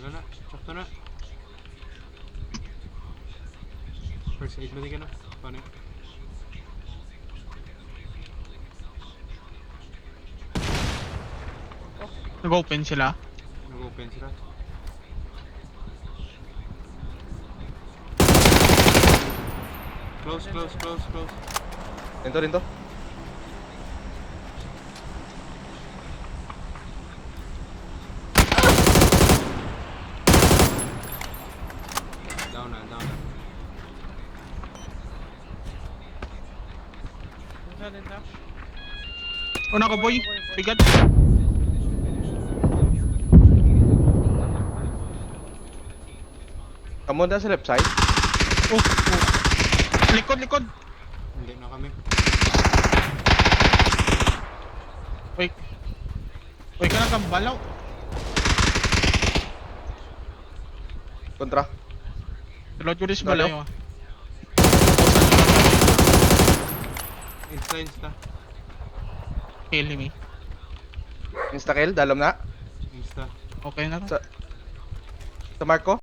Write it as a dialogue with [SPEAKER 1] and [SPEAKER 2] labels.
[SPEAKER 1] Wala na, sakto na. First aid ba di ka na? Paano yun?
[SPEAKER 2] Nag-open sila.
[SPEAKER 1] Nag-open sila. Close.
[SPEAKER 3] Rinto.
[SPEAKER 1] Down na.
[SPEAKER 2] Una ko boy. Bigat.
[SPEAKER 3] Kamu na sa left side.
[SPEAKER 2] Oh. Likod.
[SPEAKER 1] Hindi na kami.
[SPEAKER 2] Uy ka na kambalaw.
[SPEAKER 3] Kontra.
[SPEAKER 2] Reload ko dis
[SPEAKER 3] Dalo.
[SPEAKER 2] balayo.
[SPEAKER 1] Insta.
[SPEAKER 2] Kill me.
[SPEAKER 3] Insta kill, dalam na.
[SPEAKER 1] Insta.
[SPEAKER 2] Okay na to.
[SPEAKER 3] Sa Marco.